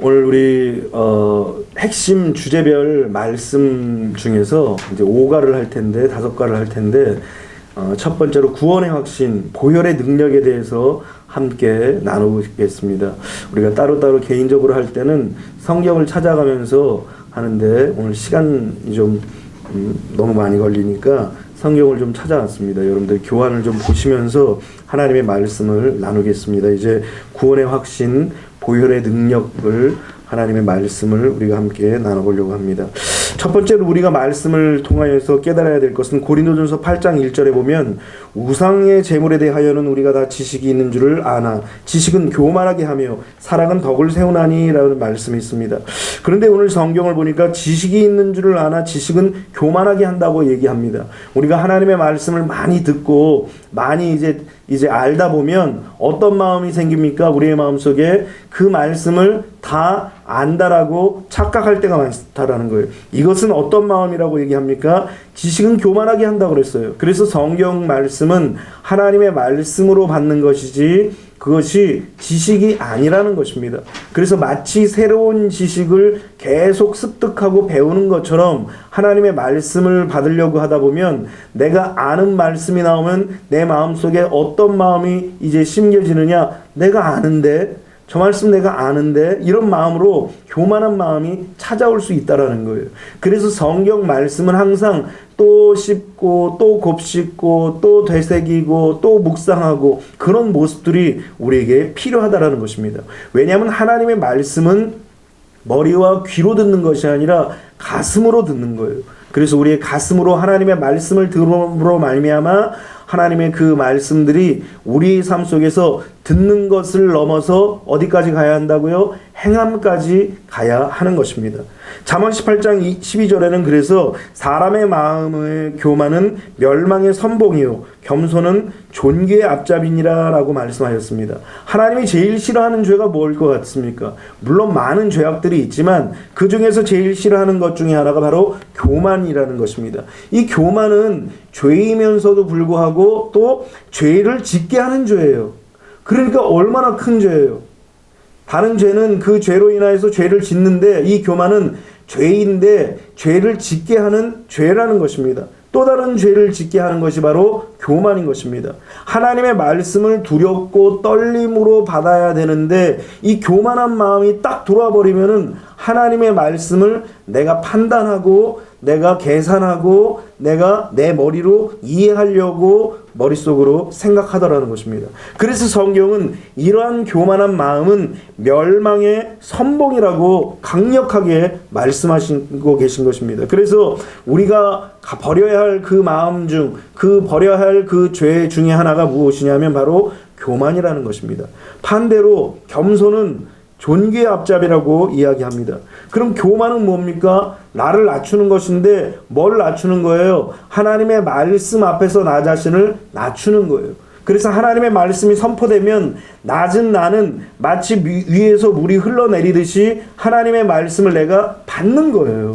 오늘 우리 핵심 주제별 말씀 중에서 이제 5가를 할 텐데 5가를 할 텐데 첫 번째로 구원의 확신, 보혈의 능력에 대해서 함께 나누겠습니다. 우리가 따로따로 개인적으로 할 때는 성경을 찾아가면서 하는데 오늘 시간이 좀 너무 많이 걸리니까 성경을 좀 찾아왔습니다. 여러분들 교환을 좀 보시면서 하나님의 말씀을 나누겠습니다. 이제 구원의 확신, 보혈의 능력을 하나님의 말씀을 우리가 함께 나눠보려고 합니다. 첫 번째로 우리가 말씀을 통하여서 깨달아야 될 것은 고린도전서 8장 1절에 보면 우상의 제물에 대하여는 우리가 다 지식이 있는 줄을 아나 지식은 교만하게 하며 사랑은 덕을 세우나니 라는 말씀이 있습니다. 그런데 오늘 성경을 보니까 지식이 있는 줄을 아나 지식은 교만하게 한다고 얘기합니다. 우리가 하나님의 말씀을 많이 듣고 많이 이제 알다 보면 어떤 마음이 생깁니까? 우리의 마음속에 그 말씀을 다 안다라고 착각할 때가 많다라는 거예요. 이것은 어떤 마음이라고 얘기합니까? 지식은 교만하게 한다고 그랬어요. 그래서 성경 말씀은 하나님의 말씀으로 받는 것이지 그것이 지식이 아니라는 것입니다. 그래서 마치 새로운 지식을 계속 습득하고 배우는 것처럼 하나님의 말씀을 받으려고 하다 보면 내가 아는 말씀이 나오면 내 마음속에 어떤 마음이 이제 심겨지느냐? 내가 아는데 저 말씀 내가 아는데 이런 마음으로 교만한 마음이 찾아올 수 있다라는 거예요. 그래서 성경 말씀은 항상 또 씹고 또 곱씹고 또 되새기고 또 묵상하고 그런 모습들이 우리에게 필요하다라는 것입니다. 왜냐하면 하나님의 말씀은 머리와 귀로 듣는 것이 아니라 가슴으로 듣는 거예요. 그래서 우리의 가슴으로 하나님의 말씀을 들음으로 말미암아 하나님의 그 말씀들이 우리 삶 속에서 듣는 것을 넘어서 어디까지 가야 한다고요? 행함까지 가야 하는 것입니다. 잠언 18장 12절에는 그래서 사람의 마음의 교만은 멸망의 선봉이요 겸손은 존귀의 앞잡이니라 라고 말씀하셨습니다. 하나님이 제일 싫어하는 죄가 뭘 것 같습니까? 물론 많은 죄악들이 있지만 그 중에서 제일 싫어하는 것 중에 하나가 바로 교만이라는 것입니다. 이 교만은 죄이면서도 불구하고 또 죄를 짓게 하는 죄예요. 그러니까 얼마나 큰 죄예요. 다른 죄는 그 죄로 인하여서 죄를 짓는데 이 교만은 죄인데 죄를 짓게 하는 죄라는 것입니다. 또 다른 죄를 짓게 하는 것이 바로 교만인 것입니다. 하나님의 말씀을 두렵고 떨림으로 받아야 되는데 이 교만한 마음이 딱 들어와 버리면은 하나님의 말씀을 내가 판단하고 내가 계산하고 내가 내 머리로 이해하려고 머릿속으로 생각하더라는 것입니다. 그래서 성경은 이러한 교만한 마음은 멸망의 선봉이라고 강력하게 말씀하시고 계신 것입니다. 그래서 우리가 버려야 할 그 마음 중 버려야 할 그 죄 중에 하나가 무엇이냐면 바로 교만이라는 것입니다. 반대로 겸손은 존귀의 앞잡이라고 이야기합니다. 그럼 교만은 뭡니까? 나를 낮추는 것인데 뭘 낮추는 거예요? 하나님의 말씀 앞에서 나 자신을 낮추는 거예요. 그래서 하나님의 말씀이 선포되면 낮은 나는 마치 위에서 물이 흘러내리듯이 하나님의 말씀을 내가 받는 거예요.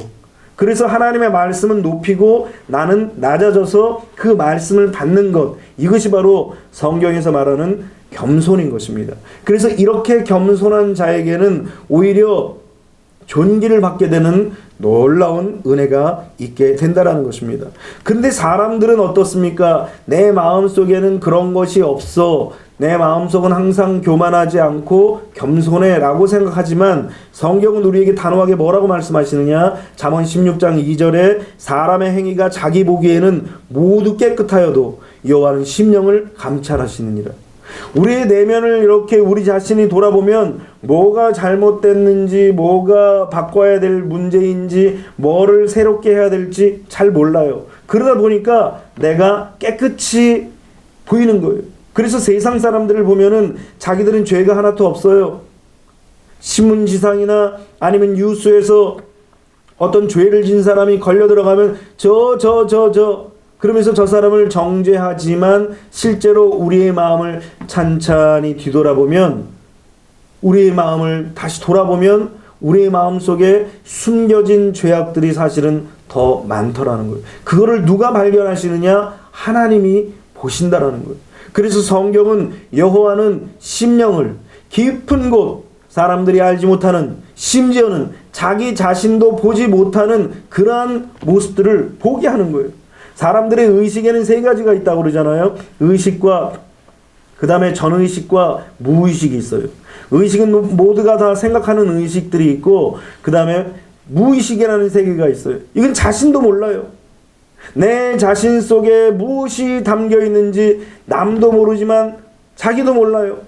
그래서 하나님의 말씀은 높이고 나는 낮아져서 그 말씀을 받는 것, 이것이 바로 성경에서 말하는 겸손인 것입니다. 그래서 이렇게 겸손한 자에게는 오히려 존귀를 받게 되는 놀라운 은혜가 있게 된다라는 것입니다. 근데 사람들은 어떻습니까? 내 마음속에는 그런 것이 없어. 내 마음속은 항상 교만하지 않고 겸손해 라고 생각하지만 성경은 우리에게 단호하게 뭐라고 말씀하시느냐? 잠언 16장 2절에 사람의 행위가 자기 보기에는 모두 깨끗하여도 여호와는 심령을 감찰하시느니라. 우리의 내면을 이렇게 우리 자신이 돌아보면 뭐가 잘못됐는지 뭐가 바꿔야 될 문제인지 뭐를 새롭게 해야 될지 잘 몰라요. 그러다 보니까 내가 깨끗이 보이는 거예요. 그래서 세상 사람들을 보면은 자기들은 죄가 하나도 없어요. 신문지상이나 아니면 뉴스에서 어떤 죄를 진 사람이 걸려 들어가면 그러면서 저 사람을 정죄하지만 실제로 우리의 마음을 찬찬히 뒤돌아보면 우리의 마음을 다시 돌아보면 우리의 마음속에 숨겨진 죄악들이 사실은 더 많더라는 거예요. 그거를 누가 발견하시느냐? 하나님이 보신다라는 거예요. 그래서 성경은 여호와는 심령을 깊은 곳 사람들이 알지 못하는, 심지어는 자기 자신도 보지 못하는 그러한 모습들을 보게 하는 거예요. 사람들의 의식에는 세 가지가 있다고 그러잖아요. 의식과 그 다음에 전의식과 무의식이 있어요. 의식은 모두가 다 생각하는 의식들이 있고, 그 다음에 무의식이라는 세계가 있어요. 이건 자신도 몰라요. 내 자신 속에 무엇이 담겨 있는지 남도 모르지만 자기도 몰라요.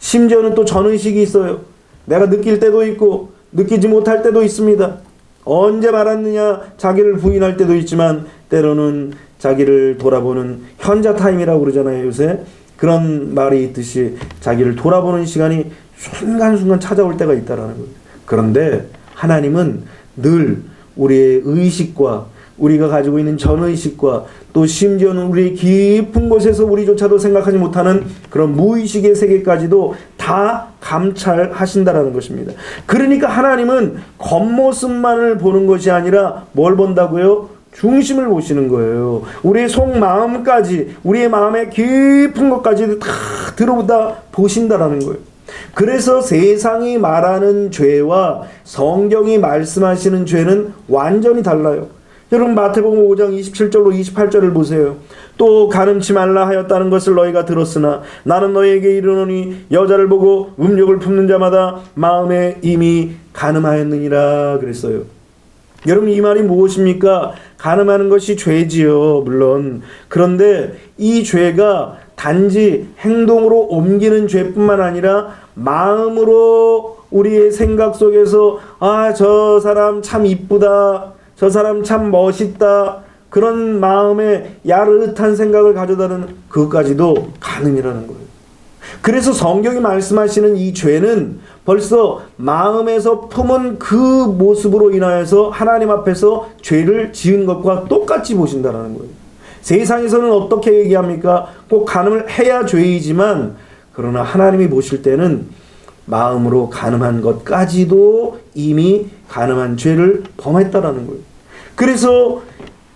심지어는 또 전의식이 있어요. 내가 느낄 때도 있고 느끼지 못할 때도 있습니다. 언제 말았느냐 자기를 부인할 때도 있지만, 때로는 자기를 돌아보는 현자 타임이라고 그러잖아요, 요새. 그런 말이 있듯이 자기를 돌아보는 시간이 순간순간 찾아올 때가 있다라는 거예요. 그런데 하나님은 늘 우리의 의식과 우리가 가지고 있는 전의식과 또 심지어는 우리 깊은 곳에서 우리조차도 생각하지 못하는 그런 무의식의 세계까지도 다 감찰하신다라는 것입니다. 그러니까 하나님은 겉모습만을 보는 것이 아니라 뭘 본다고요? 중심을 보시는 거예요. 우리의 속마음까지, 우리의 마음의 깊은 것까지 다 들어보다 보신다라는 거예요. 그래서 세상이 말하는 죄와 성경이 말씀하시는 죄는 완전히 달라요. 여러분 마태복음 5장 27절로 28절을 보세요. 또 가늠치 말라 하였다는 것을 너희가 들었으나 나는 너희에게 이르노니 여자를 보고 음욕을 품는 자마다 마음에 이미 가늠하였느니라 그랬어요. 여러분 이 말이 무엇입니까? 가늠하는 것이 죄지요, 물론. 그런데 이 죄가 단지 행동으로 옮기는 죄뿐만 아니라 마음으로 우리의 생각 속에서 저 사람 참 이쁘다, 저 사람 참 멋있다, 그런 마음에 야릇한 생각을 가져다는 그것까지도 가늠이라는 거예요. 그래서 성경이 말씀하시는 이 죄는 벌써 마음에서 품은 그 모습으로 인하여서 하나님 앞에서 죄를 지은 것과 똑같이 보신다는 거예요. 세상에서는 어떻게 얘기합니까? 꼭 가늠을 해야 죄이지만, 그러나 하나님이 보실 때는 마음으로 가늠한 것까지도 이미 가늠한 죄를 범했다라는 거예요. 그래서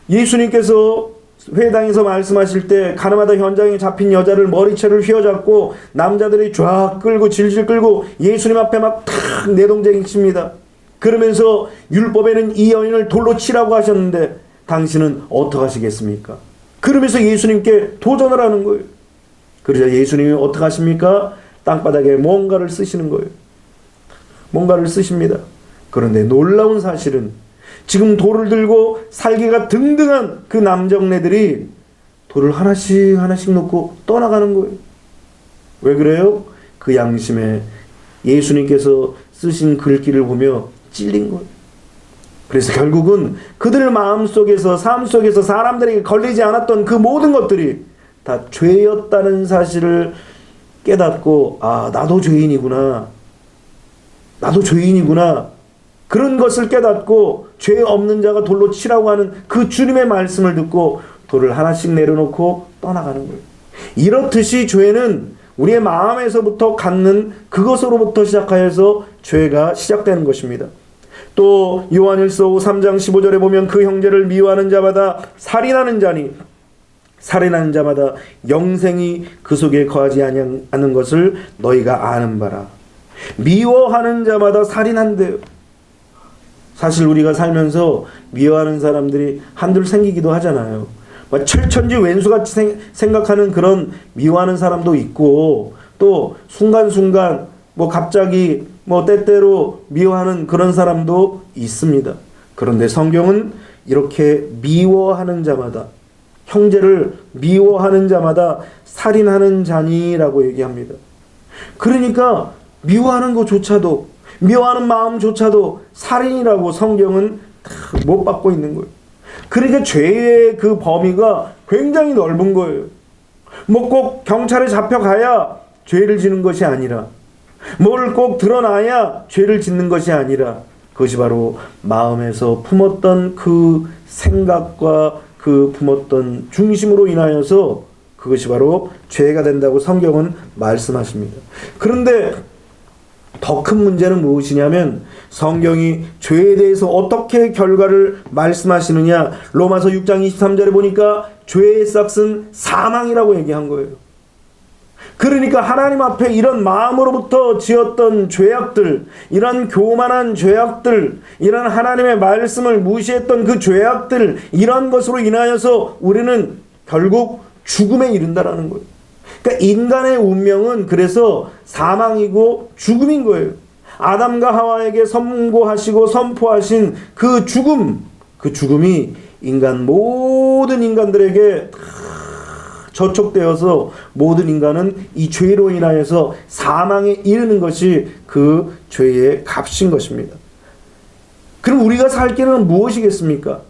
예수님께서 회당에서 말씀하실 때 가늠하다 현장에 잡힌 여자를 머리채를 휘어잡고 남자들이 쫙 끌고 질질 끌고 예수님 앞에 막 탁 내동댕이 칩니다. 그러면서 율법에는 이 여인을 돌로 치라고 하셨는데 당신은 어떻게 하시겠습니까? 그러면서 예수님께 도전을 하는 거예요. 그러자 예수님이 어떻게 하십니까? 땅바닥에 뭔가를 쓰시는 거예요. 뭔가를 쓰십니다. 그런데 놀라운 사실은 지금 돌을 들고 살기가 등등한 그 남정네들이 돌을 하나씩 하나씩 놓고 떠나가는 거예요. 왜 그래요? 그 양심에 예수님께서 쓰신 글귀를 보며 찔린 거예요. 그래서 결국은 그들 마음속에서, 삶 속에서 사람들에게 걸리지 않았던 그 모든 것들이 다 죄였다는 사실을 깨닫고, 나도 죄인이구나, 나도 죄인이구나, 그런 것을 깨닫고 죄 없는 자가 돌로 치라고 하는 그 주님의 말씀을 듣고 돌을 하나씩 내려놓고 떠나가는 거예요. 이렇듯이 죄는 우리의 마음에서부터 갖는 그것으로부터 시작하여서 죄가 시작되는 것입니다. 또 요한일서 3장 15절에 보면 그 형제를 미워하는 자마다 살인하는 자니 살인하는 자마다 영생이 그 속에 거하지 않는 것을 너희가 아는 바라. 미워하는 자마다 살인한대요. 사실 우리가 살면서 미워하는 사람들이 한둘 생기기도 하잖아요. 철천지 왼수같이 생각하는 그런 미워하는 사람도 있고, 또 순간순간 갑자기 때때로 미워하는 그런 사람도 있습니다. 그런데 성경은 이렇게 미워하는 자마다, 형제를 미워하는 자마다 살인하는 자니라고 얘기합니다. 그러니까 미워하는 것조차도, 미워하는 마음조차도 살인이라고 성경은 못 받고 있는 거예요. 그러니까 죄의 그 범위가 굉장히 넓은 거예요. 꼭 경찰에 잡혀가야 죄를 지는 것이 아니라, 뭘 꼭 드러나야 죄를 짓는 것이 아니라, 그것이 바로 마음에서 품었던 그 생각과 그 품었던 중심으로 인하여서 그것이 바로 죄가 된다고 성경은 말씀하십니다. 그런데 더 큰 문제는 무엇이냐면, 성경이 죄에 대해서 어떻게 결과를 말씀하시느냐, 로마서 6장 23절에 보니까 죄의 싹은 사망이라고 얘기한 거예요. 그러니까 하나님 앞에 이런 마음으로부터 지었던 죄악들, 이런 교만한 죄악들, 이런 하나님의 말씀을 무시했던 그 죄악들, 이런 것으로 인하여서 우리는 결국 죽음에 이른다라는 거예요. 그러니까 인간의 운명은 그래서 사망이고 죽음인 거예요. 아담과 하와에게 선고하시고 선포하신 그 죽음이 모든 인간들에게 저촉되어서 모든 인간은 이 죄로 인하여서 사망에 이르는 것이 그 죄의 값인 것입니다. 그럼 우리가 살 길은 무엇이겠습니까?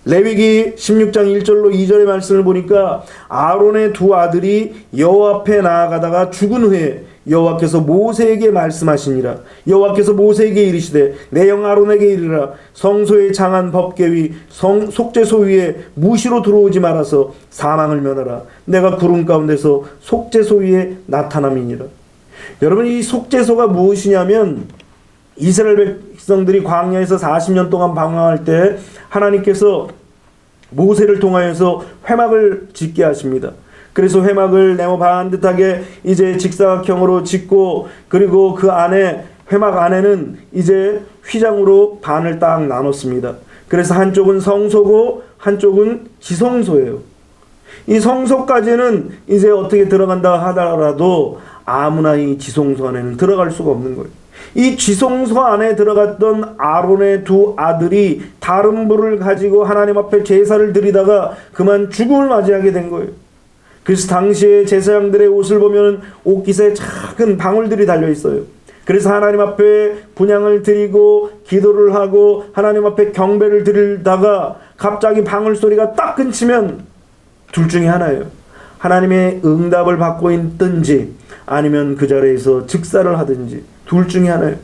레위기 16장 1절로 2절의 말씀을 보니까 아론의 두 아들이 여호와 앞에 나아가다가 죽은 후에 여호와께서 모세에게 말씀하시니라. 여호와께서 모세에게 이르시되 내 형 아론에게 이르라. 성소의 장한 법궤위 속죄소 위에 무시로 들어오지 말아서 사망을 면하라. 내가 구름 가운데서 속죄소 위에 나타남이니라. 여러분, 이 속죄소가 무엇이냐면 이스라엘 백성들이 광야에서 40년 동안 방황할 때 하나님께서 모세를 통하여서 회막을 짓게 하십니다. 그래서 회막을 네모 반듯하게 이제 직사각형으로 짓고, 그리고 그 안에, 회막 안에는 이제 휘장으로 반을 딱 나눴습니다. 그래서 한쪽은 성소고 한쪽은 지성소예요. 이 성소까지는 이제 어떻게 들어간다 하더라도 아무나 이 지성소 안에는 들어갈 수가 없는 거예요. 이 지성소 안에 들어갔던 아론의 두 아들이 다른 불을 가지고 하나님 앞에 제사를 드리다가 그만 죽음을 맞이하게 된 거예요. 그래서 당시에 제사장들의 옷을 보면 옷깃에 작은 방울들이 달려 있어요. 그래서 하나님 앞에 분향을 드리고 기도를 하고 하나님 앞에 경배를 드리다가 갑자기 방울 소리가 딱 끊치면 둘 중에 하나예요. 하나님의 응답을 받고 있든지 아니면 그 자리에서 즉사를 하든지 둘 중에 하나예요.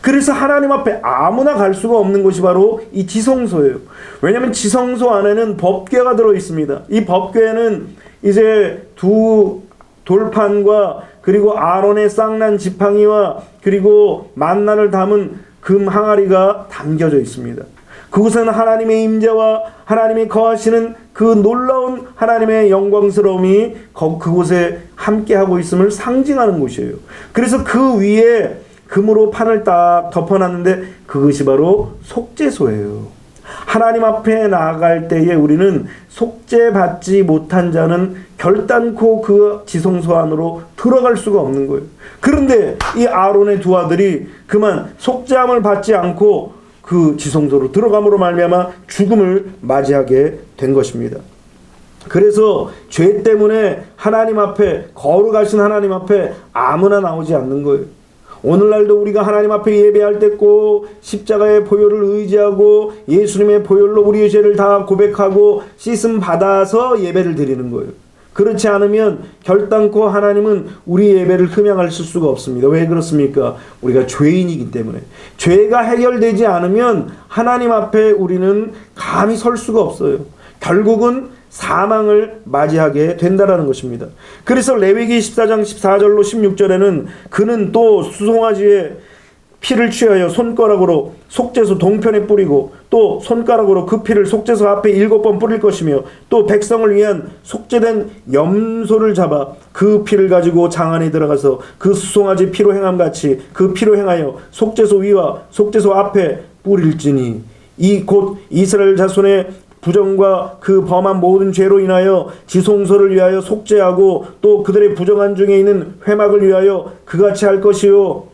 그래서 하나님 앞에 아무나 갈 수가 없는 곳이 바로 이 지성소예요. 왜냐하면 지성소 안에는 법궤가 들어 있습니다. 이 법궤는 이제 두 돌판과 그리고 아론의 쌍난 지팡이와 그리고 만나를 담은 금 항아리가 담겨져 있습니다. 그곳은 하나님의 임재와 하나님이 거하시는 그 놀라운 하나님의 영광스러움이 그곳에 함께하고 있음을 상징하는 곳이에요. 그래서 그 위에 금으로 판을 딱 덮어놨는데 그것이 바로 속죄소예요. 하나님 앞에 나아갈 때에 우리는 속죄받지 못한 자는 결단코 그 지성소 안으로 들어갈 수가 없는 거예요. 그런데 이 아론의 두 아들이 그만 속죄함을 받지 않고 그 지성소로 들어감으로 말미암아 죽음을 맞이하게 된 것입니다. 그래서 죄 때문에 하나님 앞에, 거룩하신 하나님 앞에 아무나 나오지 않는 거예요. 오늘날도 우리가 하나님 앞에 예배할 때 꼭 십자가의 보혈을 의지하고 예수님의 보혈로 우리의 죄를 다 고백하고 씻음 받아서 예배를 드리는 거예요. 그렇지 않으면 결단코 하나님은 우리 예배를 흠양하실 수가 없습니다. 왜 그렇습니까? 우리가 죄인이기 때문에. 죄가 해결되지 않으면 하나님 앞에 우리는 감히 설 수가 없어요. 결국은 사망을 맞이하게 된다라는 것입니다. 그래서 레위기 14장 14절로 16절에는 그는 또 수송아지의 피를 취하여 손가락으로 속죄소 동편에 뿌리고 또 손가락으로 그 피를 속죄소 앞에 7번 뿌릴 것이며 또 백성을 위한 속죄된 염소를 잡아 그 피를 가지고 장 안에 들어가서 그 수송아지 피로 행함같이 그 피로 행하여 속죄소 위와 속죄소 앞에 뿌릴지니 이 곧 이스라엘 자손의 부정과 그 범한 모든 죄로 인하여 지성소를 위하여 속죄하고 또 그들의 부정한 중에 있는 회막을 위하여 그같이 할 것이요.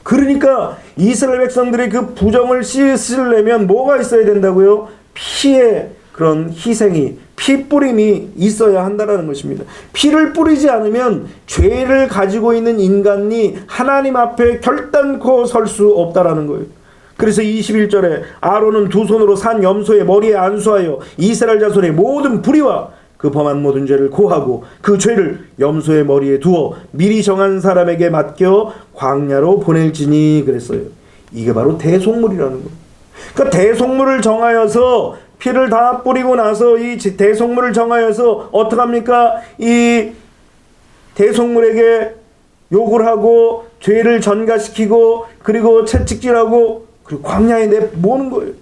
그러니까 이스라엘 백성들의 그 부정을 씻으려면 뭐가 있어야 된다고요? 피의 그런 희생이, 피 뿌림이 있어야 한다는 것입니다. 피를 뿌리지 않으면 죄를 가지고 있는 인간이 하나님 앞에 결단코 설 수 없다라는 거예요. 그래서 21절에 아론은 두 손으로 산 염소의 머리에 안수하여 이스라엘 자손의 모든 불의와 그 범한 모든 죄를 고하고 그 죄를 염소의 머리에 두어 미리 정한 사람에게 맡겨 광야로 보낼지니 그랬어요. 이게 바로 대속물이라는 거예요. 그러니까 대속물을 정하여서 피를 다 뿌리고 나서 이 대속물을 정하여서 어떡합니까? 이 대속물에게 욕을 하고 죄를 전가시키고 그리고 채찍질하고 그리고 광야에 내모는 거예요.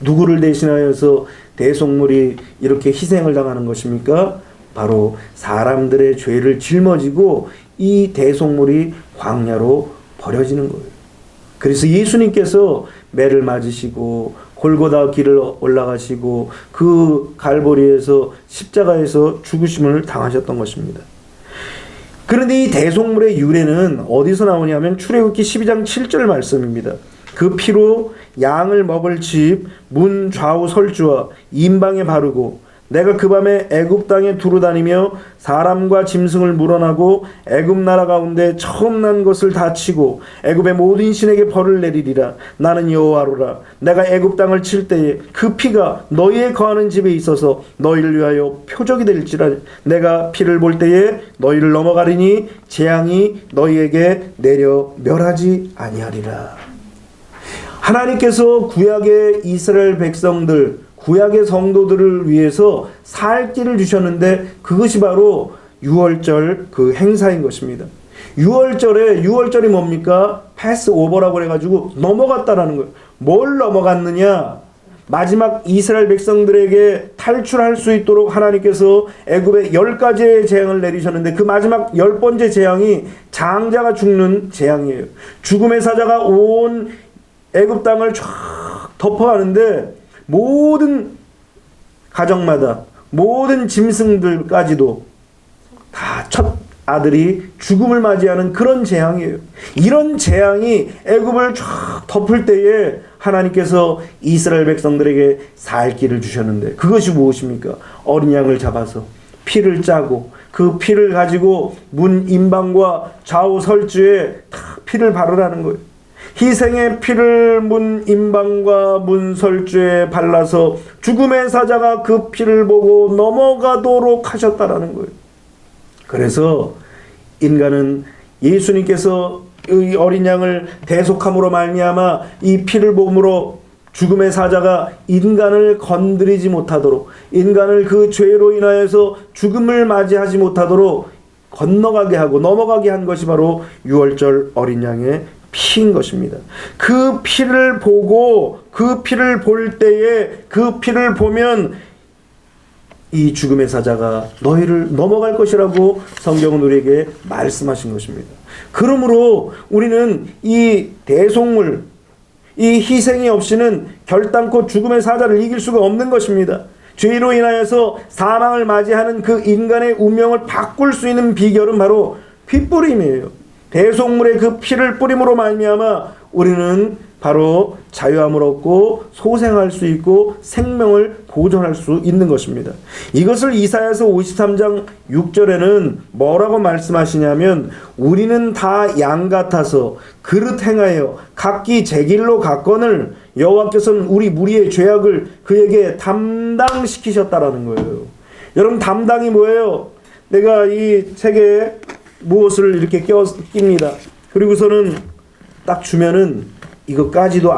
누구를 대신하여서 대속물이 이렇게 희생을 당하는 것입니까? 바로 사람들의 죄를 짊어지고 이 대속물이 광야로 버려지는 거예요. 그래서 예수님께서 매를 맞으시고 골고다 길을 올라가시고 그 갈보리에서 십자가에서 죽으심을 당하셨던 것입니다. 그런데 이 대속물의 유래는 어디서 나오냐면 출애굽기 12장 7절 말씀입니다. 그 피로 양을 먹을 집 문 좌우 설주와 임방에 바르고 내가 그 밤에 애굽 땅에 두루 다니며 사람과 짐승을 물어나고 애굽 나라 가운데 처음 난 것을 다 치고 애굽의 모든 신에게 벌을 내리리라. 나는 여호와로라. 내가 애굽 땅을 칠 때에 그 피가 너희의 거하는 집에 있어서 너희를 위하여 표적이 될지라. 내가 피를 볼 때에 너희를 넘어가리니 재앙이 너희에게 내려 멸하지 아니하리라. 하나님께서 구약의 이스라엘 백성들, 구약의 성도들을 위해서 살 길을 주셨는데 그것이 바로 유월절 그 행사인 것입니다. 유월절이 뭡니까? 패스오버라고 해가지고 넘어갔다라는 거예요. 뭘 넘어갔느냐? 마지막 이스라엘 백성들에게 탈출할 수 있도록 하나님께서 애굽에 10가지의 재앙을 내리셨는데 그 마지막 10번째 재앙이 장자가 죽는 재앙이에요. 죽음의 사자가 온 애굽 땅을 쫙 덮어가는데 모든 가정마다 모든 짐승들까지도 다 첫 아들이 죽음을 맞이하는 그런 재앙이에요. 이런 재앙이 애굽을 쫙 덮을 때에 하나님께서 이스라엘 백성들에게 살 길을 주셨는데 그것이 무엇입니까? 어린 양을 잡아서 피를 짜고 그 피를 가지고 문 임방과 좌우 설주에 다 피를 바르라는 거예요. 희생의 피를 문 임방과 문 설주에 발라서 죽음의 사자가 그 피를 보고 넘어가도록 하셨다라는 거예요. 그래서 인간은 예수님께서 이 어린 양을 대속함으로 말미암아 이 피를 보므로 죽음의 사자가 인간을 건드리지 못하도록, 인간을 그 죄로 인하여서 죽음을 맞이하지 못하도록 건너가게 하고 넘어가게 한 것이 바로 유월절 어린 양의 피인 것입니다. 그 피를 보고 그 피를 볼 때에 그 피를 보면 이 죽음의 사자가 너희를 넘어갈 것이라고 성경은 우리에게 말씀하신 것입니다. 그러므로 우리는 이 대속물, 이 희생이 없이는 결단코 죽음의 사자를 이길 수가 없는 것입니다. 죄로 인하여서 사망을 맞이하는 그 인간의 운명을 바꿀 수 있는 비결은 바로 피뿌림이에요. 대속물의 그 피를 뿌림으로 말미암아 우리는 바로 자유함을 얻고 소생할 수 있고 생명을 보존할 수 있는 것입니다. 이것을 이사야서 53장 6절에는 뭐라고 말씀하시냐면 우리는 다 양 같아서 그릇 행하여 각기 제 길로 갔거늘 여호와께서는 우리 무리의 죄악을 그에게 담당시키셨다라는 거예요. 여러분, 담당이 뭐예요? 내가 이 책에 무엇을 이렇게 낍니다. 그리고서는 딱 주면은 이것까지도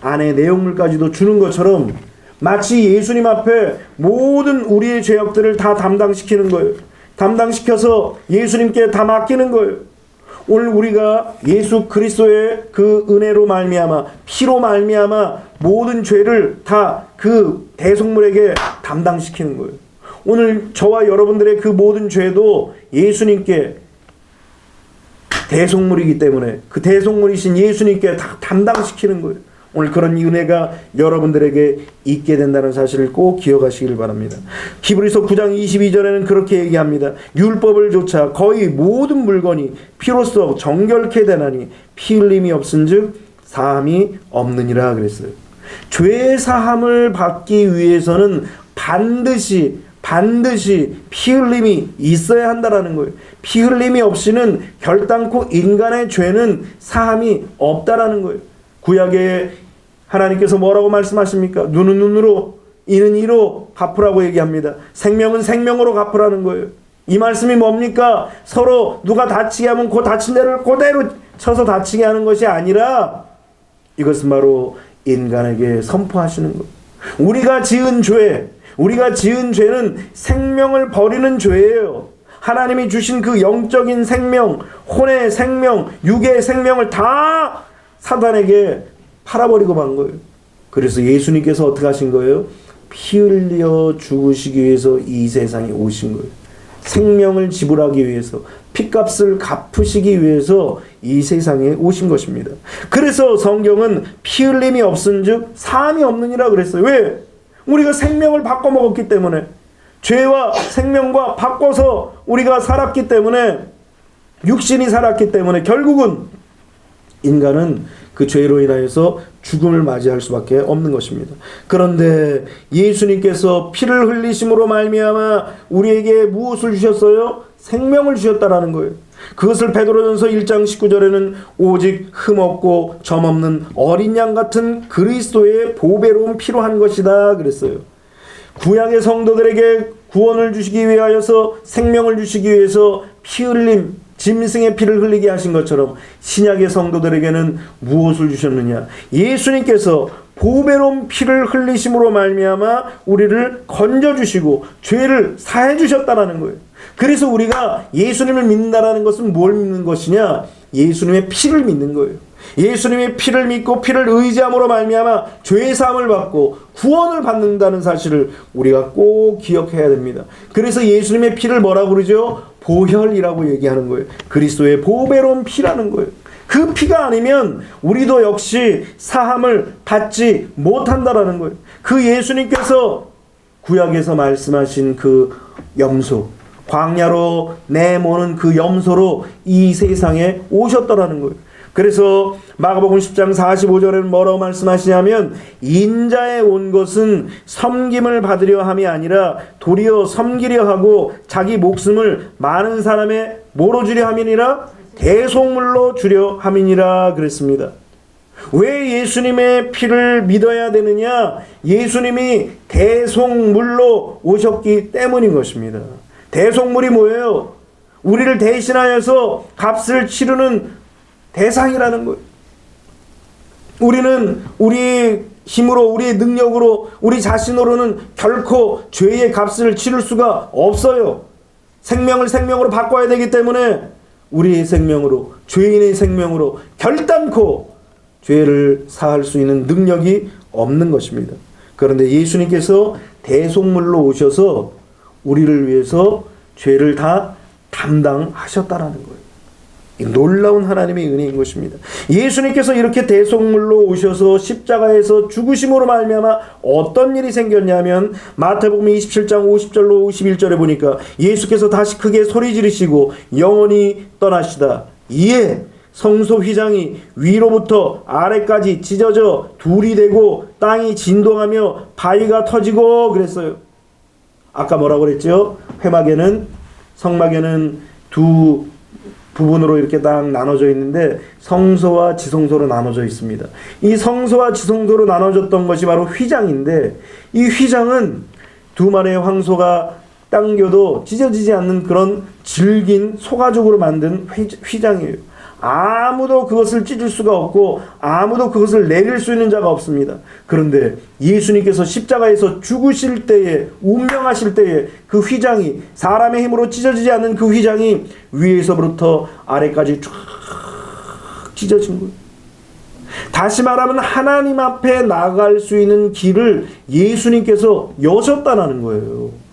안에 내용물까지도 주는 것처럼 마치 예수님 앞에 모든 우리의 죄악들을 다 담당시키는 거예요. 담당시켜서 예수님께 다 맡기는 거예요. 오늘 우리가 예수 그리스도의 그 은혜로 말미암아 피로 말미암아 모든 죄를 다 그 대속물에게 담당시키는 거예요. 오늘 저와 여러분들의 그 모든 죄도 예수님께 대속물이기 때문에 그 대속물이신 예수님께 다 담당시키는 거예요. 오늘 그런 은혜가 여러분들에게 있게 된다는 사실을 꼭 기억하시길 바랍니다. 히브리서 9장 22절에는 그렇게 얘기합니다. 율법을 조차 거의 모든 물건이 피로써 정결케 되나니 피 흘림이 없은즉 사함이 없느니라 그랬어요. 죄 사함을 받기 위해서는 반드시 피 흘림이 있어야 한다라는 거예요. 피 흘림이 없이는 결단코 인간의 죄는 사함이 없다라는 거예요. 구약에 하나님께서 뭐라고 말씀하십니까? 눈은 눈으로, 이는 이로 갚으라고 얘기합니다. 생명은 생명으로 갚으라는 거예요. 이 말씀이 뭡니까? 서로 누가 다치게 하면 그 다친 데를 그대로 쳐서 다치게 하는 것이 아니라 이것은 바로 인간에게 선포하시는 거예요. 우리가 지은 죄는 생명을 버리는 죄예요. 하나님이 주신 그 영적인 생명, 혼의 생명, 육의 생명을 다 사단에게 팔아버리고 만 거예요. 그래서 예수님께서 어떻게 하신 거예요? 피 흘려 죽으시기 위해서 이 세상에 오신 거예요. 생명을 지불하기 위해서, 핏값을 갚으시기 위해서 이 세상에 오신 것입니다. 그래서 성경은 피 흘림이 없은즉 사함이 없느니라 그랬어요. 왜? 우리가 생명을 바꿔 먹었기 때문에, 죄와 생명과 바꿔서 우리가 살았기 때문에, 육신이 살았기 때문에 결국은 인간은 그 죄로 인하여서 죽음을 맞이할 수밖에 없는 것입니다. 그런데 예수님께서 피를 흘리심으로 말미암아 우리에게 무엇을 주셨어요? 생명을 주셨다라는 거예요. 그것을 베드로전서 1장 19절에는 오직 흠없고 점없는 어린 양 같은 그리스도의 보배로운 피로 한 것이다 그랬어요. 구약의 성도들에게 구원을 주시기 위하여서, 생명을 주시기 위해서 피 흘림, 짐승의 피를 흘리게 하신 것처럼 신약의 성도들에게는 무엇을 주셨느냐? 예수님께서 보배로운 피를 흘리심으로 말미암아 우리를 건져주시고 죄를 사해 주셨다라는 거예요. 그래서 우리가 예수님을 믿는다라는 것은 뭘 믿는 것이냐? 예수님의 피를 믿는 거예요. 예수님의 피를 믿고 피를 의지함으로 말미암아 죄의 사함을 받고 구원을 받는다는 사실을 우리가 꼭 기억해야 됩니다. 그래서 예수님의 피를 뭐라고 그러죠? 보혈이라고 얘기하는 거예요. 그리스도의 보배로운 피라는 거예요. 그 피가 아니면 우리도 역시 사함을 받지 못한다라는 거예요. 그 예수님께서 구약에서 말씀하신 그 염소, 광야로 내모는 그 염소로 이 세상에 오셨더라는 거예요. 그래서 마가복음 10장 45절에는 뭐라고 말씀하시냐면, 인자에 온 것은 섬김을 받으려 함이 아니라 도리어 섬기려 하고 자기 목숨을 많은 사람의 뭐로 주려 함이니라? 대속물로 주려 함이니라 그랬습니다. 왜 예수님의 피를 믿어야 되느냐? 예수님이 대속물로 오셨기 때문인 것입니다. 대속물이 뭐예요? 우리를 대신하여서 값을 치르는 대상이라는 거예요. 우리는 우리의 힘으로, 우리의 능력으로, 우리 자신으로는 결코 죄의 값을 치를 수가 없어요. 생명을 생명으로 바꿔야 되기 때문에 우리의 생명으로, 죄인의 생명으로 결단코 죄를 사할 수 있는 능력이 없는 것입니다. 그런데 예수님께서 대속물로 오셔서 우리를 위해서 죄를 다 담당하셨다라는 거예요. 놀라운 하나님의 은혜인 것입니다. 예수님께서 이렇게 대속물로 오셔서 십자가에서 죽으심으로 말미암아 어떤 일이 생겼냐면, 마태복음 27장 50절로 51절에 보니까 예수께서 다시 크게 소리 지르시고 영원히 떠나시다. 이에 성소 휘장이 위로부터 아래까지 찢어져 둘이 되고 땅이 진동하며 바위가 터지고 그랬어요. 아까 뭐라고 그랬죠? 회막에는, 성막에는 두 부분으로 이렇게 딱 나눠져 있는데 성소와 지성소로 나눠져 있습니다. 이 성소와 지성소로 나눠졌던 것이 바로 휘장인데, 이 휘장은 두 마리의 황소가 당겨도 찢어지지 않는 그런 질긴 소가죽으로 만든 휘장이에요. 아무도 그것을 찢을 수가 없고 아무도 그것을 내릴 수 있는 자가 없습니다. 그런데 예수님께서 십자가에서 죽으실 때에, 운명하실 때에 그 휘장이, 사람의 힘으로 찢어지지 않는 그 휘장이 위에서부터 아래까지 쫙 찢어진 거예요. 다시 말하면 하나님 앞에 나갈 수 있는 길을 예수님께서 여셨다는 거예요.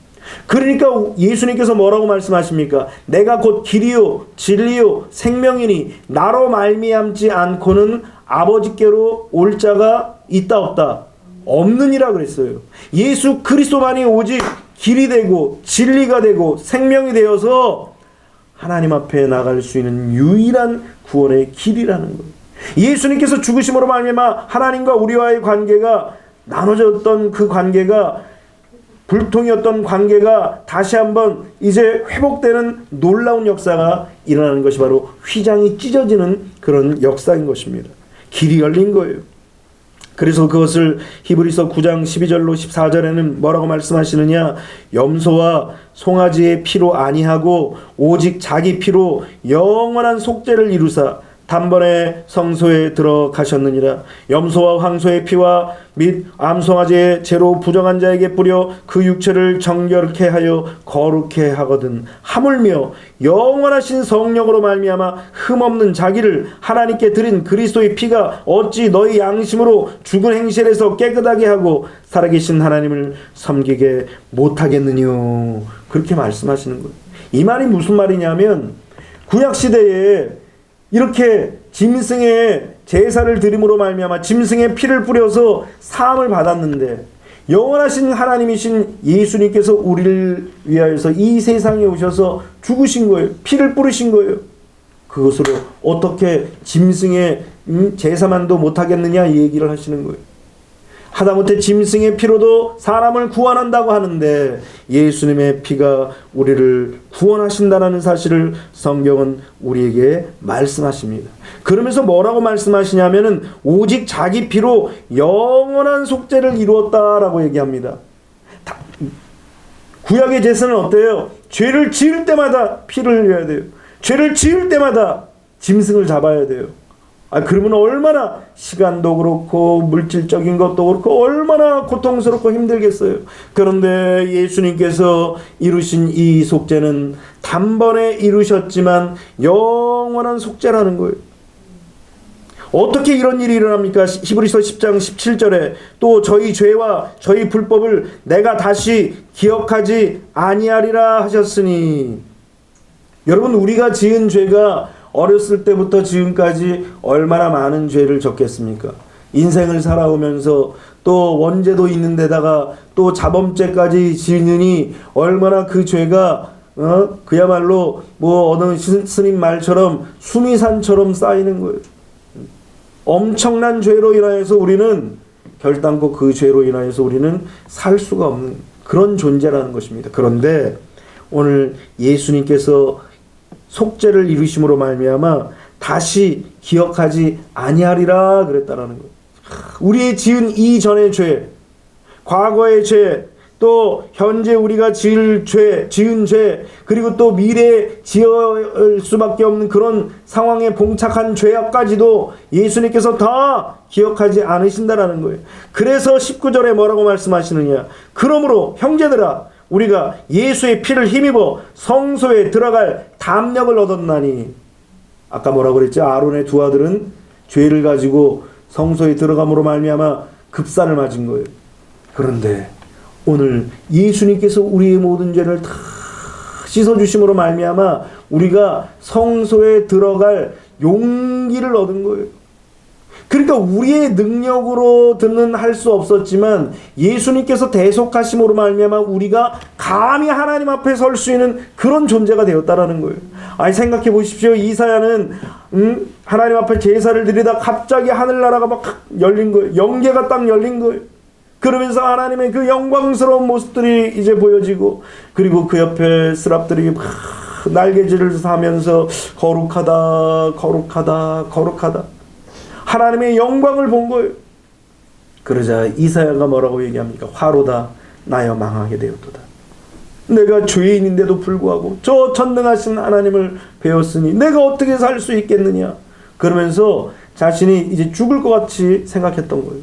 그러니까 예수님께서 뭐라고 말씀하십니까? 내가 곧 길이요 진리요 생명이니 나로 말미암지 않고는 아버지께로 올 자가 있다 없다? 없느니라 그랬어요. 예수 그리스도만이 오직 길이 되고 진리가 되고 생명이 되어서 하나님 앞에 나갈 수 있는 유일한 구원의 길이라는 거예요. 예수님께서 죽으심으로 말미암아 하나님과 우리와의 관계가 나눠졌던 그 관계가, 불통이었던 관계가 다시 한번 이제 회복되는 놀라운 역사가 일어나는 것이 바로 휘장이 찢어지는 그런 역사인 것입니다. 길이 열린 거예요. 그래서 그것을 히브리서 9장 12절로 14절에는 뭐라고 말씀하시느냐? 염소와 송아지의 피로 아니하고 오직 자기 피로 영원한 속죄를 이루사 단번에 성소에 들어가셨느니라. 염소와 황소의 피와 및 암송아지의 죄로 부정한 자에게 뿌려 그 육체를 정결케 하여 거룩케 하거든. 하물며 영원하신 성령으로 말미암아 흠없는 자기를 하나님께 드린 그리스도의 피가 어찌 너희 양심으로 죽은 행실에서 깨끗하게 하고 살아계신 하나님을 섬기게 못하겠느뇨. 그렇게 말씀하시는 거예요. 이 말이 무슨 말이냐면 구약 시대에 이렇게 짐승의 제사를 드림으로 말미암아 짐승의 피를 뿌려서 사함을 받았는데 영원하신 하나님이신 예수님께서 우리를 위하여서 이 세상에 오셔서 죽으신 거예요. 피를 뿌리신 거예요. 그것으로 어떻게 짐승의 제사만도 못하겠느냐 이 얘기를 하시는 거예요. 하다못해 짐승의 피로도 사람을 구원한다고 하는데 예수님의 피가 우리를 구원하신다는 사실을 성경은 우리에게 말씀하십니다. 그러면서 뭐라고 말씀하시냐면은 오직 자기 피로 영원한 속죄를 이루었다라고 얘기합니다. 구약의 제사는 어때요? 죄를 지을 때마다 피를 흘려야 돼요. 죄를 지을 때마다 짐승을 잡아야 돼요. 그러면 얼마나 시간도 그렇고 물질적인 것도 그렇고 얼마나 고통스럽고 힘들겠어요. 그런데 예수님께서 이루신 이 속죄는 단번에 이루셨지만 영원한 속죄라는 거예요. 어떻게 이런 일이 일어납니까? 히브리서 10장 17절에 또 저희 죄와 저희 불법을 내가 다시 기억하지 아니하리라 하셨으니, 여러분 우리가 지은 죄가 어렸을 때부터 지금까지 얼마나 많은 죄를 졌겠습니까? 인생을 살아오면서 또 원죄도 있는 데다가 또 자범죄까지 지으니 얼마나 그 죄가 그야말로 뭐 어느 스님 말처럼 수미산처럼 쌓이는 거예요. 엄청난 죄로 인하여서 우리는 결단코 그 죄로 인하여서 우리는 살 수가 없는 그런 존재라는 것입니다. 그런데 오늘 예수님께서 속죄를 이루심으로 말미암아 다시 기억하지 아니하리라 그랬다라는 거예요. 우리의 지은 이전의 죄, 과거의 죄, 또 현재 우리가 지은 죄, 그리고 또 미래에 지을 수밖에 없는 그런 상황에 봉착한 죄악까지도 예수님께서 다 기억하지 않으신다라는 거예요. 그래서 19절에 뭐라고 말씀하시느냐? 그러므로 형제들아 우리가 예수의 피를 힘입어 성소에 들어갈 담력을 얻었나니. 아까 뭐라고 그랬죠? 아론의 두 아들은 죄를 가지고 성소에 들어감으로 말미암아 급살을 맞은 거예요. 그런데 오늘 예수님께서 우리의 모든 죄를 다 씻어주심으로 말미암아 우리가 성소에 들어갈 용기를 얻은 거예요. 그러니까 우리의 능력으로는 할 수 없었지만 예수님께서 대속하심으로 말미암아 우리가 감히 하나님 앞에 설 수 있는 그런 존재가 되었다라는 거예요. 생각해 보십시오. 이사야는 하나님 앞에 제사를 드리다 갑자기 하늘나라가 막 열린 거예요. 영계가 딱 열린 거예요. 그러면서 하나님의 그 영광스러운 모습들이 이제 보여지고, 그리고 그 옆에 스랍들이 막 날개질을 하면서 거룩하다 거룩하다 거룩하다 하나님의 영광을 본 거예요. 그러자 이사야가 뭐라고 얘기합니까? 화로다 나여 망하게 되었도다. 내가 죄인인데도 불구하고 저 전능하신 하나님을 배웠으니 내가 어떻게 살 수 있겠느냐, 그러면서 자신이 이제 죽을 것 같이 생각했던 거예요.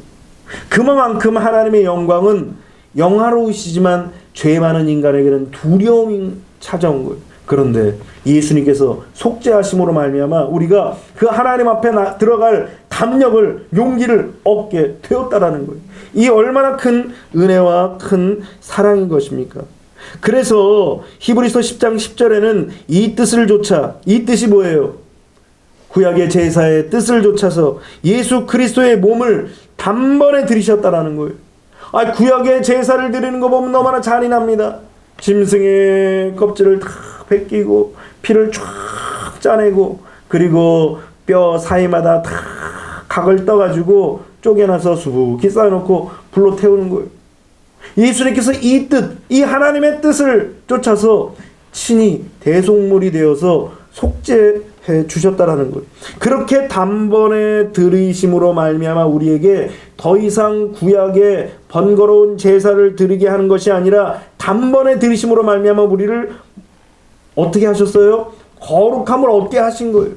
그만큼 하나님의 영광은 영화로우시지만 죄 많은 인간에게는 두려움이 찾아온 거예요. 그런데 예수님께서 속죄하심으로 말미암아 우리가 그 하나님 앞에 들어갈 담력을, 용기를 얻게 되었다라는 거예요. 이 얼마나 큰 은혜와 큰 사랑인 것입니까? 그래서 히브리서 10장 10절에는 이 뜻을 좇아, 이 뜻이 뭐예요? 구약의 제사의 뜻을 좇아서 예수 그리스도의 몸을 단번에 들이셨다라는 거예요. 구약의 제사를 드리는 거 보면 너무나 잔인합니다. 짐승의 껍질을 다 벗기고 피를 쫙 짜내고, 그리고 뼈 사이마다 다 각을 떠가지고 쪼개놔서 수북히 쌓아놓고 불로 태우는 거예요. 예수님께서 이 뜻, 이 하나님의 뜻을 쫓아서 친히 대속물이 되어서 속죄해 주셨다라는 거예요. 그렇게 단번에 들이심으로 말미암아 우리에게 더 이상 구약의 번거로운 제사를 드리게 하는 것이 아니라 단번에 들이심으로 말미암아 우리를 어떻게 하셨어요? 거룩함을 얻게 하신 거예요.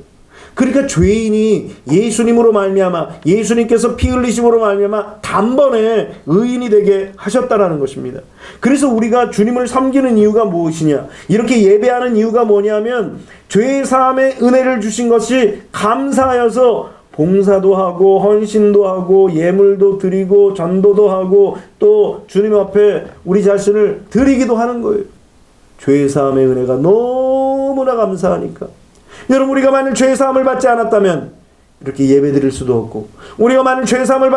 그러니까 죄인이 예수님으로 말미암아, 예수님께서 피 흘리심으로 말미암아 단번에 의인이 되게 하셨다라는 것입니다. 그래서 우리가 주님을 섬기는 이유가 무엇이냐, 이렇게 예배하는 이유가 뭐냐면 죄 사함의 은혜를 주신 것이 감사하여서 봉사도 하고 헌신도 하고 예물도 드리고 전도도 하고 또 주님 앞에 우리 자신을 드리기도 하는 거예요. 죄 사함의 은혜가 너무나 감사하니까. 여러분, 우리가 만일 죄 사함을 받지 않았다면 이렇게 예배 드릴 수도 없고, 우리가 만일 죄 사함을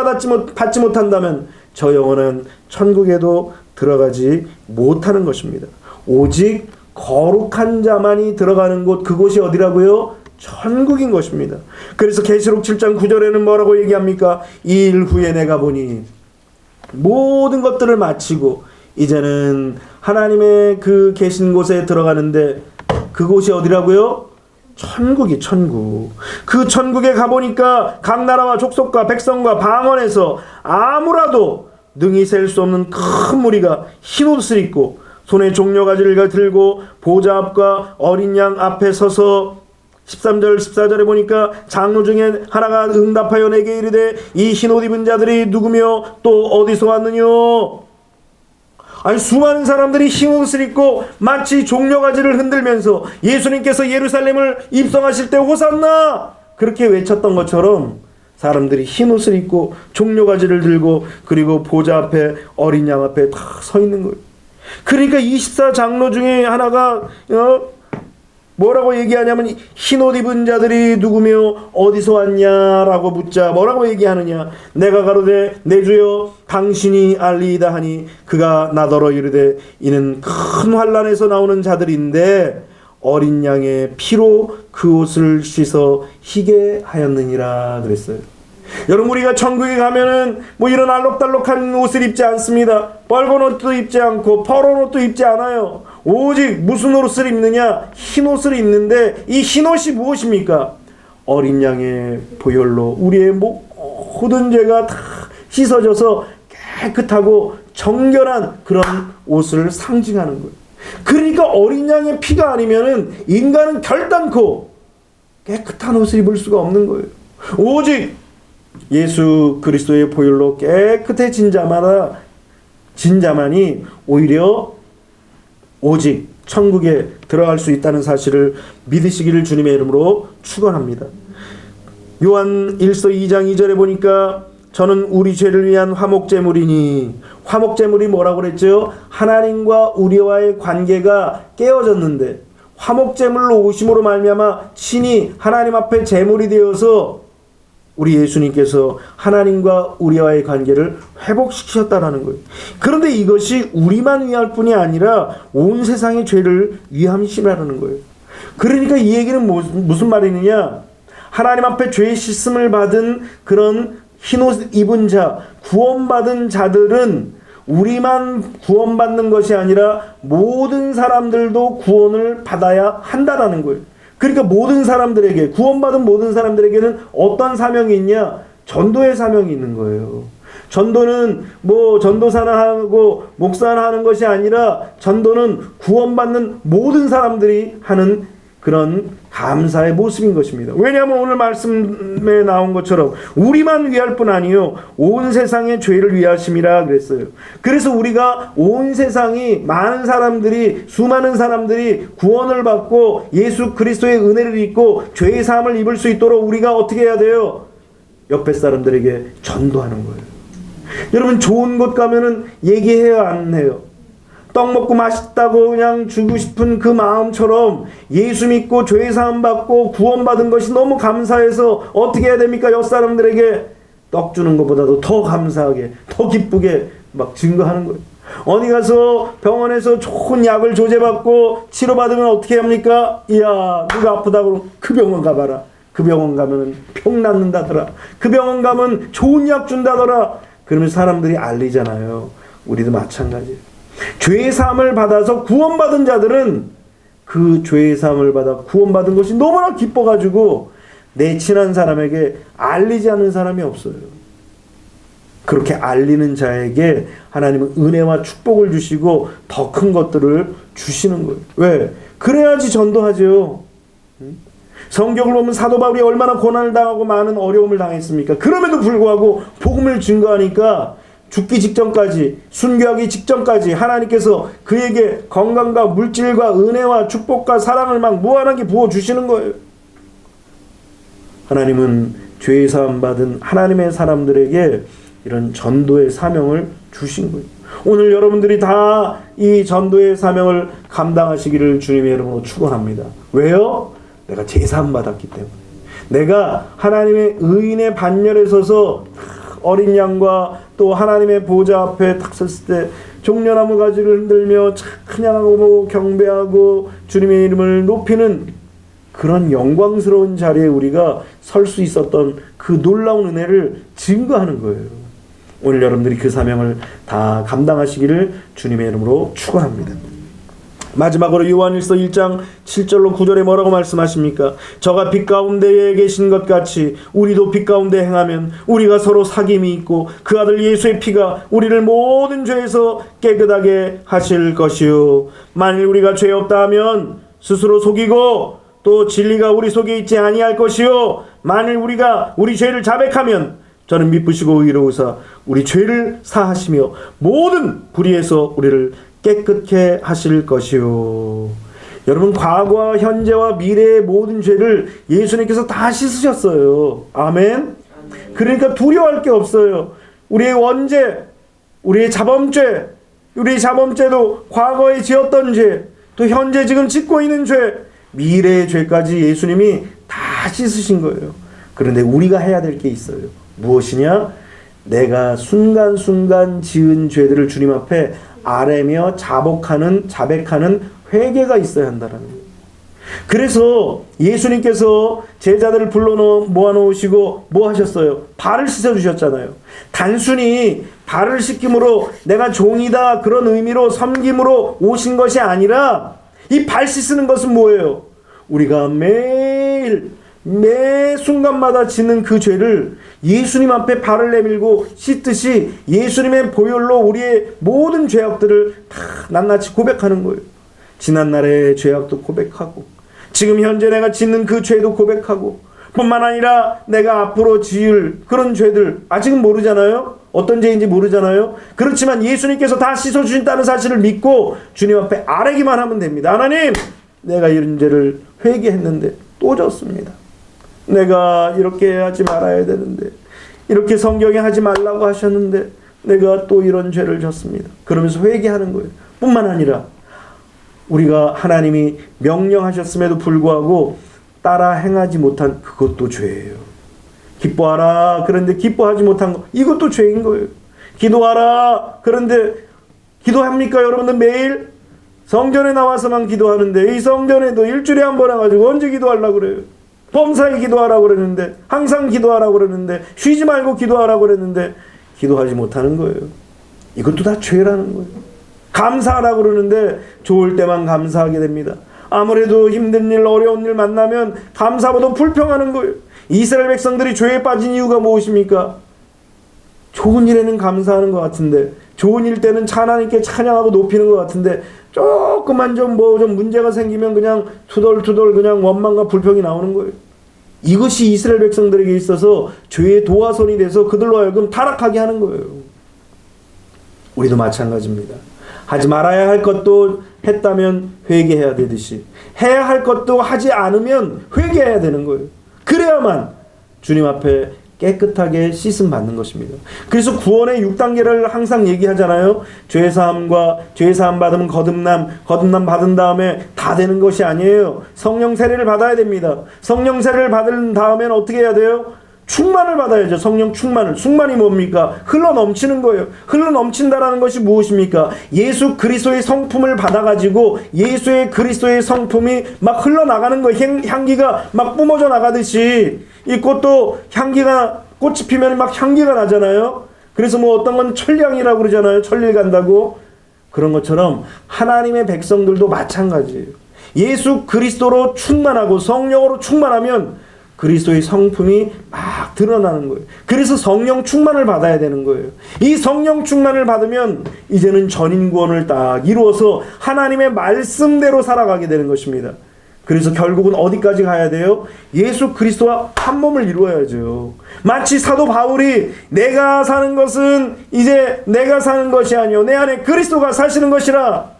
받지 못한다면 저 영혼은 천국에도 들어가지 못하는 것입니다. 오직 거룩한 자만이 들어가는 곳, 그곳이 어디라고요? 천국인 것입니다. 그래서 계시록 7장 9절에는 뭐라고 얘기합니까? 이 일 후에 내가 보니 모든 것들을 마치고 이제는 하나님의 그 계신 곳에 들어가는데, 그곳이 어디라고요? 천국이 천국. 그 천국에 가보니까 각 나라와 족속과 백성과 방언에서 아무라도 능히 셀 수 없는 큰 무리가 흰 옷을 입고 손에 종려가지를 들고 보좌 앞과 어린 양 앞에 서서 13절 14절에 보니까 장로 중에 하나가 응답하여 내게 이르되 이 흰 옷 입은 자들이 누구며 또 어디서 왔느뇨? 아니, 수많은 사람들이 흰 옷을 입고 마치 종려가지를 흔들면서 예수님께서 예루살렘을 입성하실 때 호산나 그렇게 외쳤던 것처럼 사람들이 흰 옷을 입고 종려가지를 들고 그리고 보좌 앞에 어린 양 앞에 다 서 있는 거예요. 그러니까 24장로 중에 하나가 뭐라고 얘기하냐면 흰 옷 입은 자들이 누구며 어디서 왔냐라고 묻자 뭐라고 얘기하느냐? 내가 가로되 내 주여 당신이 알리이다 하니 그가 나더러 이르되 이는 큰 환난에서 나오는 자들인데 어린 양의 피로 그 옷을 씻어 희게 하였느니라 그랬어요. 여러분, 우리가 천국에 가면은 뭐 이런 알록달록한 옷을 입지 않습니다. 빨간 옷도 입지 않고 퍼런 옷도 입지 않아요. 오직 무슨 옷을 입느냐? 흰 옷을 입는데 이 흰 옷이 무엇입니까? 어린 양의 보혈로 우리의 모든 죄가 다 씻어져서 깨끗하고 정결한 그런 옷을 상징하는 거예요. 그러니까 어린 양의 피가 아니면은 인간은 결단코 깨끗한 옷을 입을 수가 없는 거예요. 오직 예수 그리스도의 보혈로 깨끗해진 자만이 오히려 오직 천국에 들어갈 수 있다는 사실을 믿으시기를 주님의 이름으로 축원합니다. 요한 1서 2장 2절에 보니까 저는 우리 죄를 위한 화목제물이니, 화목제물이 뭐라고 그랬죠? 하나님과 우리와의 관계가 깨어졌는데 화목제물로 오심으로 말미암아 친히 하나님 앞에 제물이 되어서 우리 예수님께서 하나님과 우리와의 관계를 회복시키셨다라는 거예요. 그런데 이것이 우리만 위할 뿐이 아니라 온 세상의 죄를 위함이시라는 거예요. 그러니까 이 얘기는 무슨 말이느냐? 하나님 앞에 죄 씻음을 받은 그런 흰옷 입은 자, 구원받은 자들은 우리만 구원받는 것이 아니라 모든 사람들도 구원을 받아야 한다라는 거예요. 그러니까 모든 사람들에게, 구원받은 모든 사람들에게는 어떤 사명이 있냐? 전도의 사명이 있는 거예요. 전도는 뭐 전도사나 하고 목사나 하는 것이 아니라 전도는 구원받는 모든 사람들이 하는 그런 감사의 모습인 것입니다. 왜냐하면 오늘 말씀에 나온 것처럼 우리만 위할 뿐 아니요 온 세상의 죄를 위하심이라 그랬어요. 그래서 우리가 온 세상이 수많은 사람들이 구원을 받고 예수 그리스도의 은혜를 입고 죄의 사함을 입을 수 있도록 우리가 어떻게 해야 돼요? 옆에 사람들에게 전도하는 거예요. 여러분, 좋은 곳 가면은 얘기해요, 안 해요? 떡 먹고 맛있다고 그냥 주고 싶은 그 마음처럼 예수 믿고 죄 사함 받고 구원받은 것이 너무 감사해서 어떻게 해야 됩니까? 옆 사람들에게 떡 주는 것보다도 더 감사하게, 더 기쁘게 막 증거하는 거예요. 어디 가서 병원에서 좋은 약을 조제받고 치료받으면 어떻게 합니까? 이야, 누가 아프다고 그 병원 가봐라. 그 병원 가면 병 낫는다더라. 그 병원 가면 좋은 약 준다더라. 그러면 사람들이 알리잖아요. 우리도 마찬가지예요. 죄의 사함을 받아서 구원받은 자들은 그 죄의 사함을 받아 구원받은 것이 너무나 기뻐가지고 내 친한 사람에게 알리지 않는 사람이 없어요. 그렇게 알리는 자에게 하나님은 은혜와 축복을 주시고 더 큰 것들을 주시는 거예요. 왜? 그래야지 전도하죠. 성경을 보면 사도 바울이 얼마나 고난을 당하고 많은 어려움을 당했습니까? 그럼에도 불구하고 복음을 증거하니까 죽기 직전까지, 순교하기 직전까지 하나님께서 그에게 건강과 물질과 은혜와 축복과 사랑을 막 무한하게 부어주시는 거예요. 하나님은 죄의 사함 받은 하나님의 사람들에게 이런 전도의 사명을 주신 거예요. 오늘 여러분들이 다 이 전도의 사명을 감당하시기를 주님의 이름으로 축원합니다. 왜요? 내가 제사함 받았기 때문에. 내가 하나님의 의인의 반열에 서서 어린 양과 또 하나님의 보좌 앞에 탁 섰을 때 종려나무 가지를 흔들며 찬양하고 경배하고 주님의 이름을 높이는 그런 영광스러운 자리에 우리가 설 수 있었던 그 놀라운 은혜를 증거하는 거예요. 오늘 여러분들이 그 사명을 다 감당하시기를 주님의 이름으로 축원합니다. 마지막으로 요한일서 1장 7절로 9절에 뭐라고 말씀하십니까? 저가 빛 가운데에 계신 것 같이 우리도 빛 가운데 행하면 우리가 서로 사귐이 있고 그 아들 예수의 피가 우리를 모든 죄에서 깨끗하게 하실 것이요. 만일 우리가 죄 없다 하면 스스로 속이고 또 진리가 우리 속에 있지 아니할 것이요. 만일 우리가 우리 죄를 자백하면 저는 미쁘시고 의로우사 우리 죄를 사하시며 모든 불의에서 우리를 깨끗게 하실 것이요. 여러분, 과거와 현재와 미래의 모든 죄를 예수님께서 다 씻으셨어요. 아멘. 그러니까 두려워할 게 없어요. 우리의 원죄, 우리의 자범죄, 우리의 자범죄도 과거에 지었던 죄, 또 현재 지금 짓고 있는 죄, 미래의 죄까지 예수님이 다 씻으신 거예요. 그런데 우리가 해야 될 게 있어요. 무엇이냐? 내가 순간순간 지은 죄들을 주님 앞에 아뢰며 자백하는 회개가 있어야 한다는 거예요. 그래서 예수님께서 제자들을 모아놓으시고 뭐 하셨어요? 발을 씻어주셨잖아요. 단순히 발을 씻김으로 내가 종이다 그런 의미로 섬김으로 오신 것이 아니라 이 발 씻는 것은 뭐예요? 우리가 매 순간마다 짓는 그 죄를 예수님 앞에 발을 내밀고 씻듯이 예수님의 보혈로 우리의 모든 죄악들을 다 낱낱이 고백하는 거예요. 지난날의 죄악도 고백하고 지금 현재 내가 짓는 그 죄도 고백하고 뿐만 아니라 내가 앞으로 지을 그런 죄들 아직은 모르잖아요. 어떤 죄인지 모르잖아요. 그렇지만 예수님께서 다 씻어주신다는 사실을 믿고 주님 앞에 아뢰기만 하면 됩니다. 하나님, 내가 이런 죄를 회개했는데 또 졌습니다. 내가 이렇게 하지 말아야 되는데, 이렇게 성경에 하지 말라고 하셨는데 내가 또 이런 죄를 졌습니다. 그러면서 회개하는 거예요. 뿐만 아니라 우리가 하나님이 명령하셨음에도 불구하고 따라 행하지 못한 그것도 죄예요. 기뻐하라. 그런데 기뻐하지 못한 거, 이것도 죄인 거예요. 기도하라. 그런데 기도합니까? 여러분들 매일 성전에 나와서만 기도하는데 이 성전에도 일주일에 한 번 와가지고 언제 기도하려고 그래요? 범사에 기도하라고 그랬는데, 항상 기도하라고 그랬는데, 쉬지 말고 기도하라고 그랬는데 기도하지 못하는 거예요. 이것도 다 죄라는 거예요. 감사하라고 그러는데 좋을 때만 감사하게 됩니다. 아무래도 힘든 일, 어려운 일 만나면 감사보다 불평하는 거예요. 이스라엘 백성들이 죄에 빠진 이유가 무엇입니까? 좋은 일에는 감사하는 것 같은데, 좋은 일 때는 하나님께 찬양하고 높이는 것 같은데, 조금만 좀 문제가 생기면 그냥 투덜투덜 그냥 원망과 불평이 나오는 거예요. 이것이 이스라엘 백성들에게 있어서 죄의 도화선이 돼서 그들로 하여금 타락하게 하는 거예요. 우리도 마찬가지입니다. 하지 말아야 할 것도 했다면 회개해야 되듯이 해야 할 것도 하지 않으면 회개해야 되는 거예요. 그래야만 주님 앞에 깨끗하게 씻음 받는 것입니다. 그래서 구원의 6단계를 항상 얘기하잖아요. 죄사함 받으면 거듭남 받은 다음에 다 되는 것이 아니에요. 성령 세례를 받아야 됩니다. 성령 세례를 받은 다음에는 어떻게 해야 돼요? 충만을 받아야죠. 성령 충만을. 충만이 뭡니까? 흘러 넘치는 거예요. 흘러 넘친다라는 것이 무엇입니까? 예수 그리스도의 성품을 받아가지고 예수의 그리스도의 성품이 막 흘러나가는 거예요. 향기가 막 뿜어져 나가듯이 이 꽃도 꽃이 피면 막 향기가 나잖아요. 그래서 뭐 어떤 건 천량이라고 그러잖아요. 천일 간다고. 그런 것처럼 하나님의 백성들도 마찬가지예요. 예수 그리스도로 충만하고 성령으로 충만하면 그리스도의 성품이 막 드러나는 거예요. 그래서 성령 충만을 받아야 되는 거예요. 이 성령 충만을 받으면 이제는 전인구원을 딱 이루어서 하나님의 말씀대로 살아가게 되는 것입니다. 그래서 결국은 어디까지 가야 돼요? 예수 그리스도와 한 몸을 이루어야죠. 마치 사도 바울이 내가 사는 것은 이제 내가 사는 것이 아니요 내 안에 그리스도가 사시는 것이라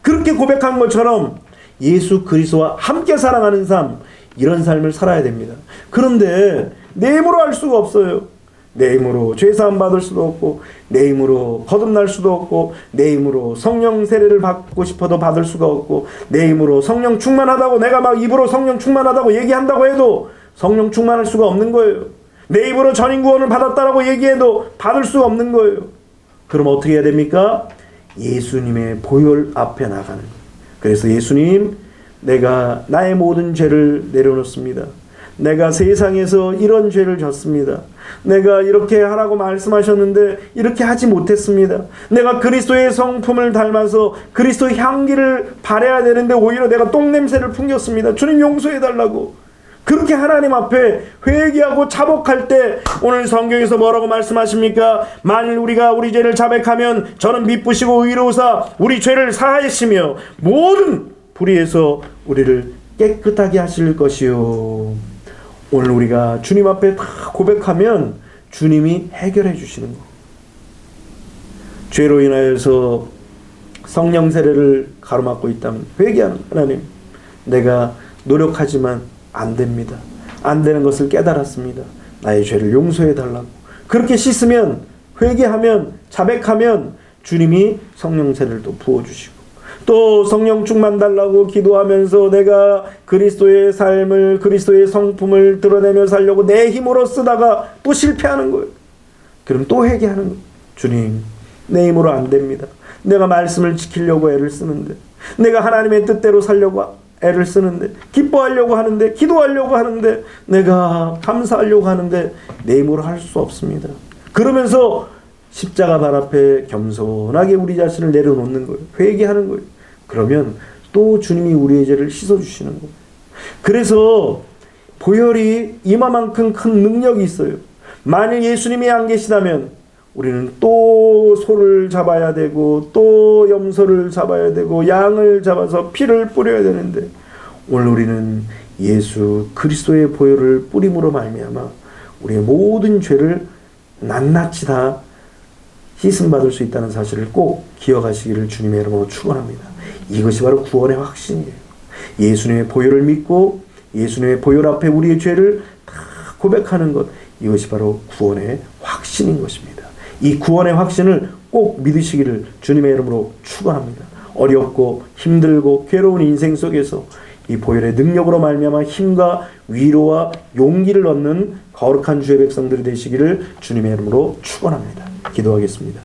그렇게 고백한 것처럼 예수 그리스도와 함께 살아가는 삶, 이런 삶을 살아야 됩니다. 그런데 내 힘으로 할 수가 없어요. 내 힘으로 죄사함 받을 수도 없고, 내 힘으로 거듭날 수도 없고, 내 힘으로 성령 세례를 받고 싶어도 받을 수가 없고, 내 힘으로 성령 충만하다고 내가 막 입으로 성령 충만하다고 얘기한다고 해도 성령 충만할 수가 없는 거예요. 내 입으로 전인 구원을 받았다라고 얘기해도 받을 수가 없는 거예요. 그럼 어떻게 해야 됩니까? 예수님의 보혈 앞에 나가는 거예요. 그래서 예수님, 내가 나의 모든 죄를 내려놓습니다. 내가 세상에서 이런 죄를 졌습니다. 내가 이렇게 하라고 말씀하셨는데 이렇게 하지 못했습니다. 내가 그리스도의 성품을 닮아서 그리스도의 향기를 발해야 되는데 오히려 내가 똥냄새를 풍겼습니다. 주님 용서해달라고. 그렇게 하나님 앞에 회개하고 자복할 때 오늘 성경에서 뭐라고 말씀하십니까? 만일 우리가 우리 죄를 자백하면 저는 미쁘시고 의로우사 우리 죄를 사하시며 모든 불의에서 우리를 깨끗하게 하실 것이요. 오늘 우리가 주님 앞에 다 고백하면 주님이 해결해 주시는 거. 죄로 인하여서 성령 세례를 가로막고 있다면 회개하는 하나님, 내가 노력하지만 안 됩니다. 안 되는 것을 깨달았습니다. 나의 죄를 용서해 달라고. 그렇게 씻으면, 회개하면, 자백하면 주님이 성령 세례를 또 부어주시고, 또 성령 충만 달라고 기도하면서 내가 그리스도의 삶을, 그리스도의 성품을 드러내며 살려고 내 힘으로 쓰다가 또 실패하는 거예요. 그럼 또 회개하는 거예요. 주님, 내 힘으로 안 됩니다. 내가 말씀을 지키려고 애를 쓰는데, 내가 하나님의 뜻대로 살려고 애를 쓰는데, 기뻐하려고 하는데, 기도하려고 하는데, 내가 감사하려고 하는데 내 힘으로 할 수 없습니다. 그러면서 십자가 발 앞에 겸손하게 우리 자신을 내려놓는 거예요. 회개하는 거예요. 그러면 또 주님이 우리의 죄를 씻어주시는 거예요. 그래서 보혈이 이마만큼 큰 능력이 있어요. 만일 예수님이 안 계시다면 우리는 또 소를 잡아야 되고 또 염소를 잡아야 되고 양을 잡아서 피를 뿌려야 되는데, 오늘 우리는 예수 그리스도의 보혈을 뿌림으로 말미암아 우리의 모든 죄를 낱낱이 다 씻음받을 수 있다는 사실을 꼭 기억하시기를 주님의 이름으로 축원합니다. 이것이 바로 구원의 확신이에요. 예수님의 보혈을 믿고 예수님의 보혈 앞에 우리의 죄를 다 고백하는 것, 이것이 바로 구원의 확신인 것입니다. 이 구원의 확신을 꼭 믿으시기를 주님의 이름으로 축원합니다. 어렵고 힘들고 괴로운 인생 속에서 이 보혈의 능력으로 말미암아 힘과 위로와 용기를 얻는 거룩한 주의 백성들이 되시기를 주님의 이름으로 축원합니다. 기도하겠습니다.